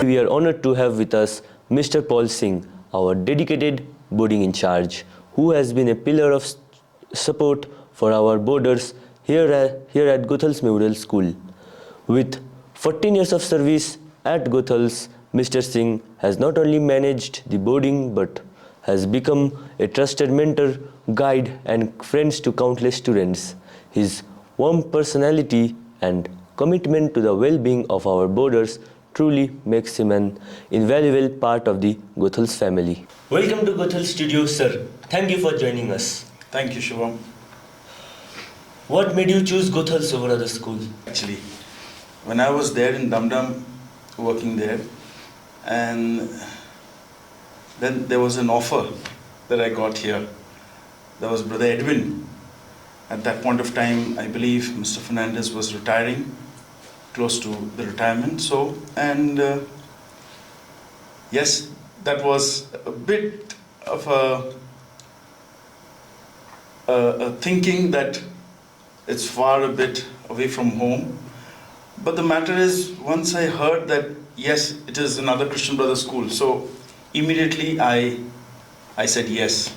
We are honored to have with us Mr. Paul Singh, our dedicated boarding in charge, who has been a pillar of support for our boarders here at Goethals Memorial School. With 14 years of service at Goethals, Mr. Singh has not only managed the boarding but has become a trusted mentor, guide, and friend to countless students. His warm personality and commitment to the well-being of our boarders truly makes him an invaluable part of the Goethals family. Welcome to Goethals Studio, sir. Thank you for joining us. Thank you, Shubham. What made you choose Goethals over other schools? Actually, when I was there in Dum Dum, working there, and then there was an offer that I got here. There was Brother Edwin. At that point of time, I believe Mr. Fernandez was retiring, close to the retirement. Yes, that was a bit of a thinking that it's far a bit away from home. But the matter is, once I heard that, yes, it is another Christian Brothers school, so immediately I said yes.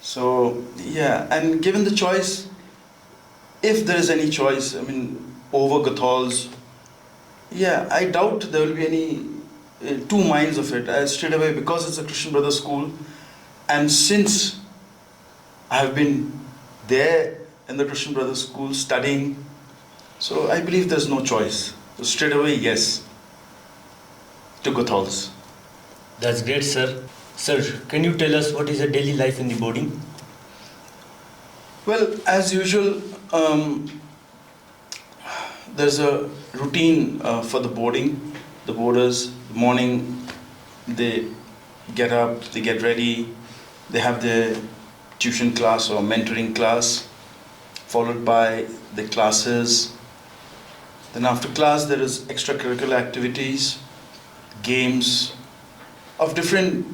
So, yeah, and given the choice, if there is any choice, over Goethals, yeah, I doubt there will be any two minds of it. Straight away, because it's a Christian Brothers school, and since I have been there in the Christian Brothers school studying, so I believe there's no choice. So straight away, yes, to Goethals. That's great, sir. Sir, can you tell us what is a daily life in the boarding? Well, as usual, there's a routine for the boarding. The boarders, morning, they get up, they get ready, they have their tuition class or mentoring class, followed by the classes. Then after class, there is extracurricular activities, games of different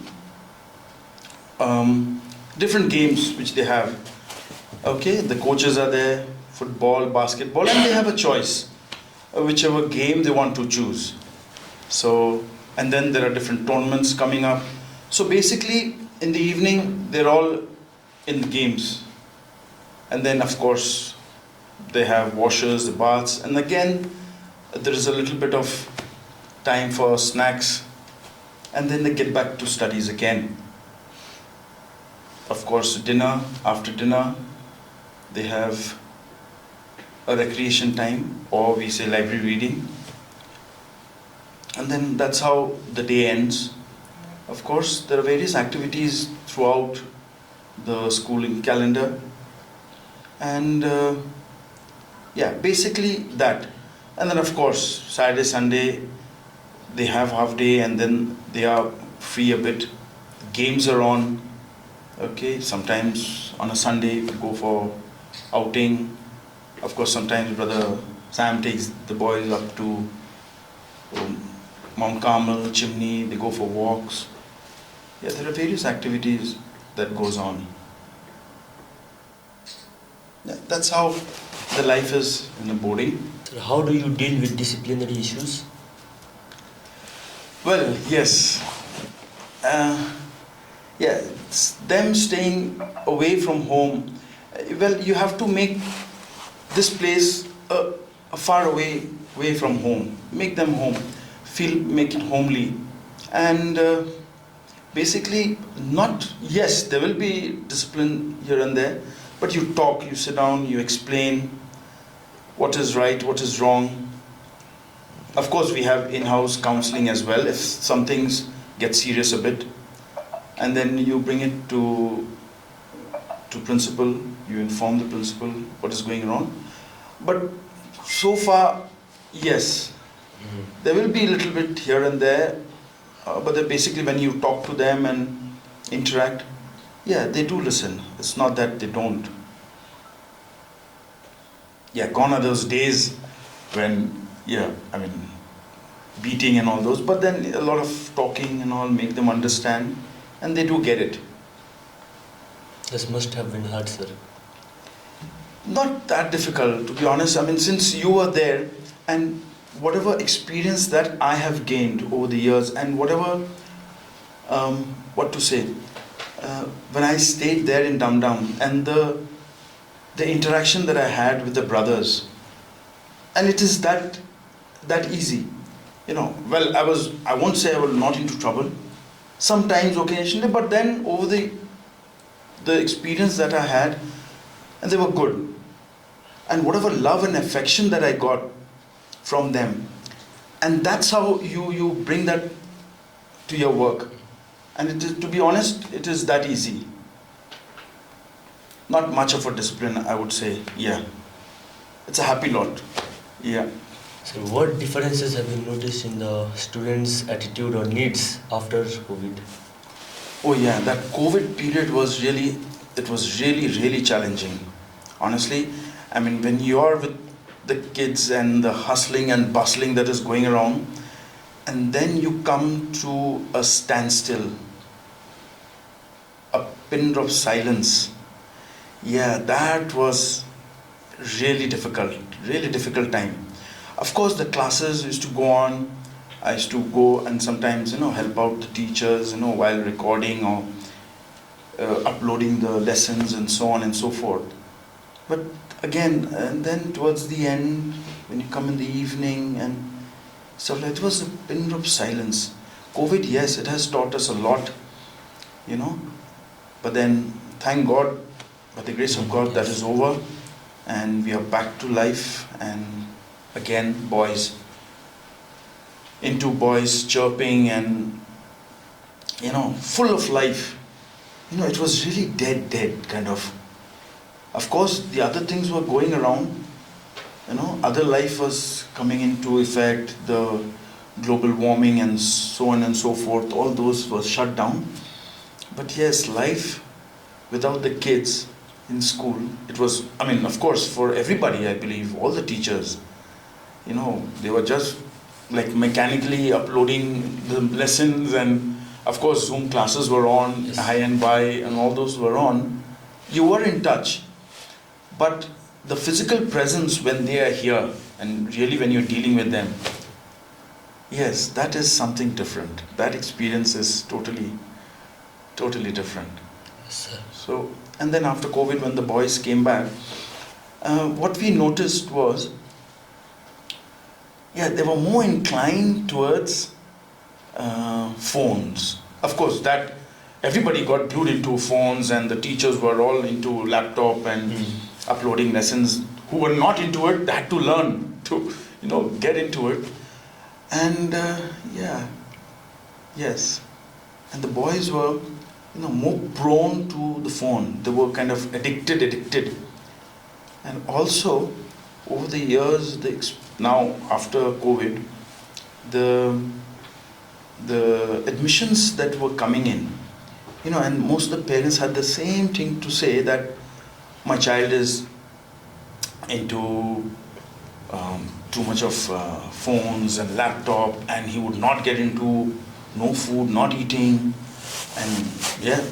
games which they have. Okay, the coaches are there, football, basketball, and they have a choice, whichever game they want to choose. So, and then there are different tournaments coming up. So basically, in the evening, they're all in the games. And then, of course, they have washers, the baths, and again, there is a little bit of time for snacks, and then they get back to studies again. Of course, dinner, after dinner, they have a recreation time, or we say library reading. And then that's how the day ends. Of course, there are various activities throughout the schooling calendar. And yeah, basically that. And then of course, Saturday, Sunday, they have half day and then they are free a bit. Games are on. Okay, sometimes on a Sunday we go for outing. Of course, sometimes Brother Sam takes the boys up to Mount Carmel, Chimney, they go for walks. Yeah, there are various activities that goes on. Yeah, that's how the life is in the boarding. Sir, how do you deal with disciplinary issues? Well, yes. Yeah, them staying away from home. Well, you have to make this place far away from home. Make them home. Make it homely. And basically, yes, there will be discipline here and there, but you talk, you sit down, you explain what is right, what is wrong. Of course, we have in-house counseling as well if some things get serious a bit. And then you bring it to principal, you inform the principal what is going wrong. But so far, yes, there will be a little bit here and there, but then basically when you talk to them and interact, yeah, they do listen. It's not that they don't. Yeah, gone are those days when, beating and all those, but then a lot of talking and all make them understand, and they do get it. This must have been hard, sir. Not that difficult, to be honest. Since you were there, and whatever experience that I have gained over the years, and whatever, what to say, when I stayed there in Dum Dum, and the interaction that I had with the brothers, and it is that easy, you know. Well, I won't say I was not into trouble, sometimes occasionally, but then over the experience that I had, and they were good, and whatever love and affection that I got from them, and that's how you bring that to your work. And it is, to be honest, it is that easy. Not much of a discipline, I would say. Yeah, it's a happy lot. Yeah. So what differences have you noticed in the students' attitude or needs after COVID? Oh yeah, that COVID period was really, it was really challenging. Honestly, I mean, when you're with the kids and the hustling and bustling that is going around, and then you come to a standstill, a pin drop silence. Yeah, that was really difficult time. Of course, the classes used to go on. I used to go and sometimes, help out the teachers, while recording or uploading the lessons and so on and so forth. But again, and then towards the end, when you come in the evening and stuff like that, it was a pin drop silence. COVID, yes, it has taught us a lot, but then thank God, by the grace of God, that is over, and we are back to life. And again, boys chirping and full of life. It was really dead kind of. Of course, the other things were going around, other life was coming into effect, the global warming and so on and so forth, all those were shut down. But yes, life without the kids in school, it was, of course, for everybody, I believe, all the teachers, they were just like mechanically uploading the lessons, and of course Zoom classes were on, yes. High and by, and all those were on. You were in touch, but the physical presence when they are here, and really when you're dealing with them, yes, that is something different. That experience is totally different. Yes, sir. So, and then after COVID, when the boys came back, what we noticed was, they were more inclined towards phones. Of course, that everybody got glued into phones, and the teachers were all into laptop and uploading lessons. Who were not into it, they had to learn to, get into it. And yes. And the boys were, more prone to the phone. They were kind of addicted. And also, over the years, now after COVID, the admissions that were coming in, and most of the parents had the same thing to say, that my child is into too much of phones and laptop, and he would not get into no food, not eating, and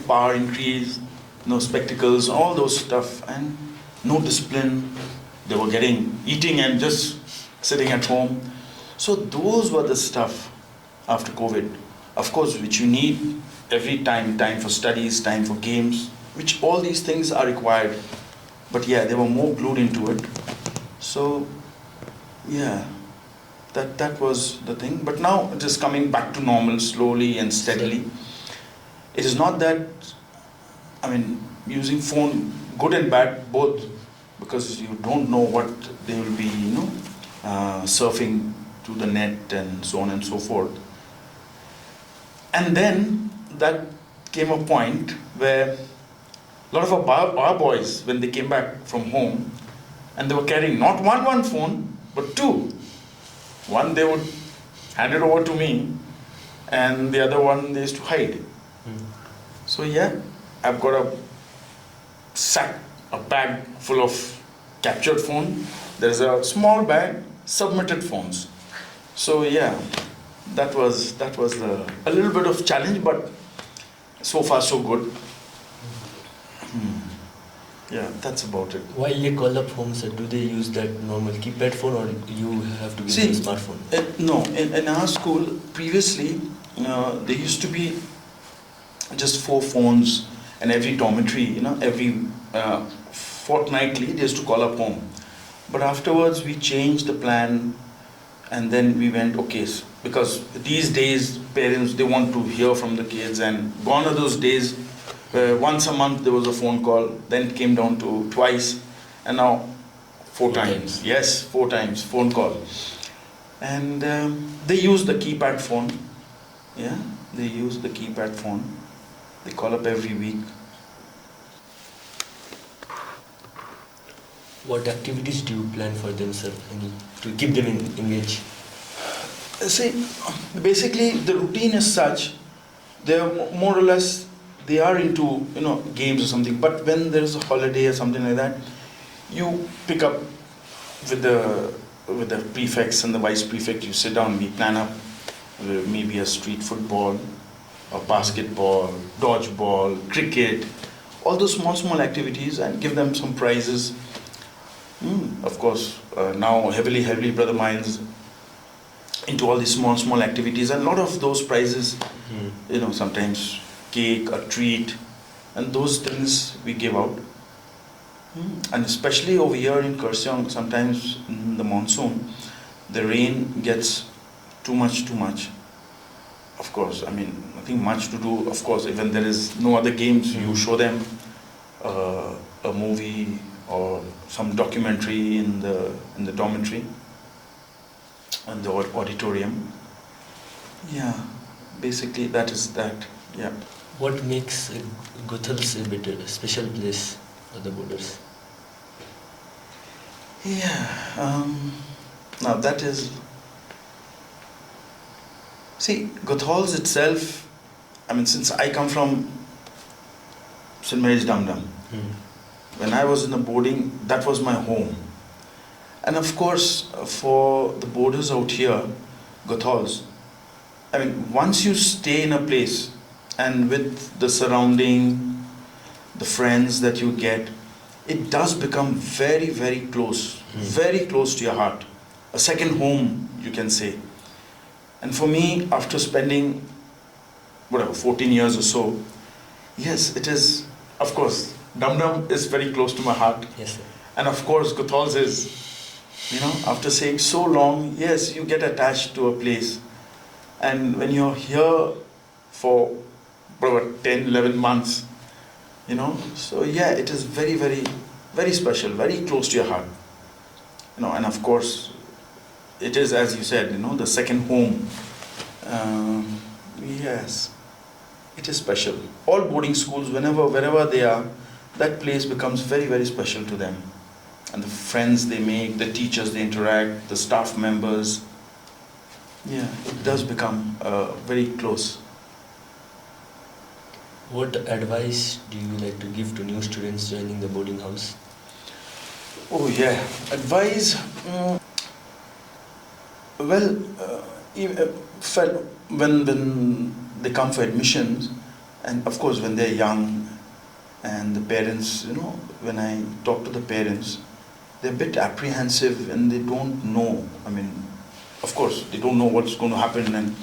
power increase, no spectacles, all those stuff, and no discipline. They were eating and just sitting at home. So those were the stuff after COVID, of course, which you need every time for studies, time for games, which all these things are required. But they were more glued into it. So that was the thing. But now it is coming back to normal slowly and steadily. It is not that, using phone, good and bad, both, because you don't know what they will be, surfing to the net and so on and so forth. And then that came a point where a lot of our boys, when they came back from home, and they were carrying not one phone, but two. One they would hand it over to me, and the other one they used to hide. So I've got a bag full of captured phone. There's a small bag, submitted phones. So that was a little bit of challenge, but so far so good. Yeah, that's about it. While they call up home, sir, do they use that normal keypad phone or you have to give See, them a smartphone? no, in our school, previously, there used to be just 4 phones, and every dormitory, every fortnightly, they used to call up home. But afterwards, we changed the plan, and then we went, okay, because these days, parents, they want to hear from the kids, and gone are those days where once a month there was a phone call, then it came down to twice, and now four Four times. times. Yes, 4 times phone call. And they use the keypad phone. Yeah, they use the keypad phone. They call up every week. What activities do you plan for them, sir, to keep them engaged? See, basically the routine is such, they're more or less, they are into games or something. But when there is a holiday or something like that, you pick up with the prefects and the vice prefect. You sit down, we plan up maybe a street football, or basketball, dodgeball, cricket, all those small activities, and give them some prizes. Of course, now heavily Brother Miles into all these small activities, and a lot of those prizes, sometimes cake, a treat, and those things we give out. And especially over here in Kurseong, sometimes in the monsoon, the rain gets too much. Of course, nothing much to do. Of course, when there is no other games, you show them a movie or some documentary in the dormitory and the auditorium. Yeah, basically that is that. Yeah. What makes Goethals a bit a special place for the boarders? Yeah. Now that is. See, Goethals itself. Since I come from St. Mary's Dum, when I was in the boarding, that was my home. And of course, for the boarders out here, Goethals, once you stay in a place and with the surrounding, the friends that you get, it does become very close, very close to your heart. A second home, you can say. And for me, after spending, 14 years or so, yes, it is, of course, Dum is very close to my heart. Yes, sir. And of course, Goethals is, after staying so long, yes, you get attached to a place. And when you're here for 10, 11 months, so yeah, it is very special, very close to your heart. And of course, it is, as you said, the second home. Yes, it is special. All boarding schools, wherever they are, that place becomes very special to them. And the friends they make, the teachers they interact, the staff members, yeah, it does become very close. What advice do you like to give to new students joining the boarding house? Oh yeah, advice. Well, when they come for admissions, and of course when they're young, and the parents, when I talk to the parents, they're a bit apprehensive and they don't know. Of course, they don't know what's going to happen. And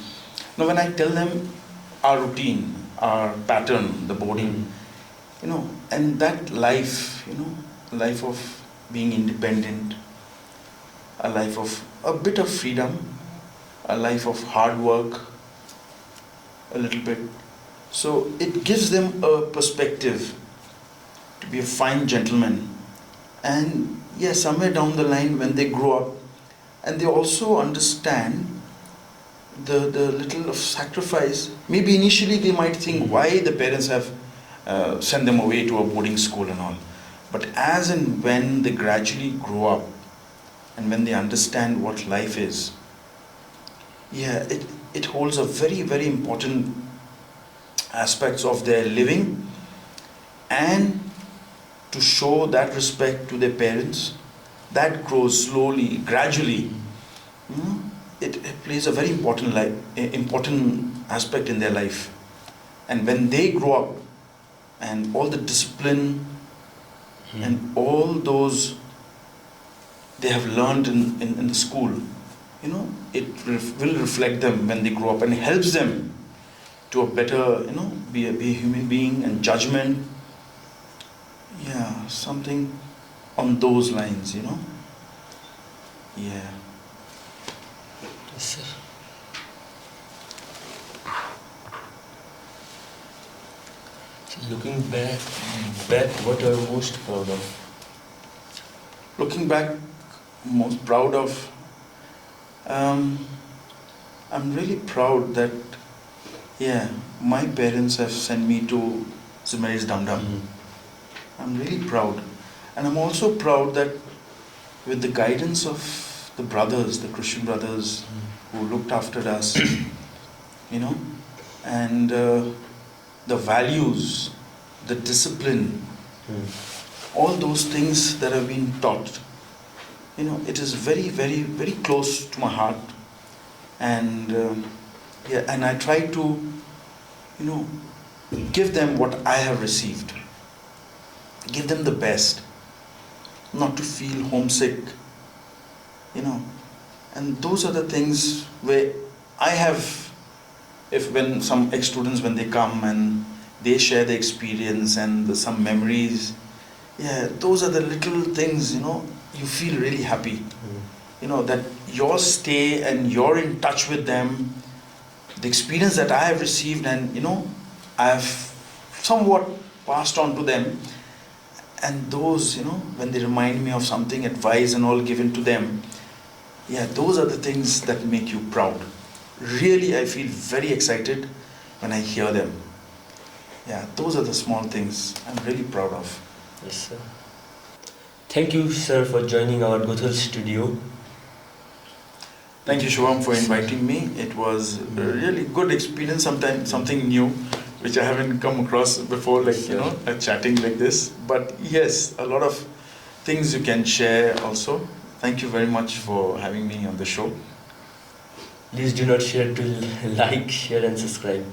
when I tell them our routine, our pattern, the boarding, and that life, life of being independent, a life of a bit of freedom, a life of hard work, a little bit. So it gives them a perspective to be a fine gentleman. And yes, somewhere down the line when they grow up, and they also understand the little of sacrifice. Maybe initially they might think why the parents have sent them away to a boarding school and all. But as and when they gradually grow up, and when they understand what life is, yeah, it holds a very important aspects of their living, and to show that respect to their parents, that grows slowly, gradually. It plays a very important aspect in their life. And when they grow up, and all the discipline, and all those they have learned in the school, it will reflect them when they grow up, and helps them to a better, be a human being, and judgment. Yeah, something on those lines, Yeah. Yes, sir. So looking back, what are you most proud of? Looking back, most proud of, I'm really proud that, yeah, my parents have sent me to St. Mary's Dum Dum. I'm really proud. And I'm also proud that with the guidance of the brothers, the Christian brothers who looked after us, and the values, the discipline, all those things that have been taught, it is very, very, very close to my heart. And and I try to, give them what I have received. Give them the best, not to feel homesick, and those are the things where I have, if when some ex-students, when they come and they share the experience and some memories, yeah, those are the little things, you feel really happy, that your stay and you're in touch with them, the experience that I have received, and I have somewhat passed on to them. And those, when they remind me of something, advice and all given to them, yeah, those are the things that make you proud. Really, I feel very excited when I hear them. Yeah, those are the small things I'm really proud of. Yes, sir. Thank you, sir, for joining our Goethals Studio. Thank you, Shubham, for inviting me. It was a really good experience, something new, which I haven't come across before, like, chatting like this. But yes, a lot of things you can share also. Thank you very much for having me on the show. Please do not share to like, share and subscribe.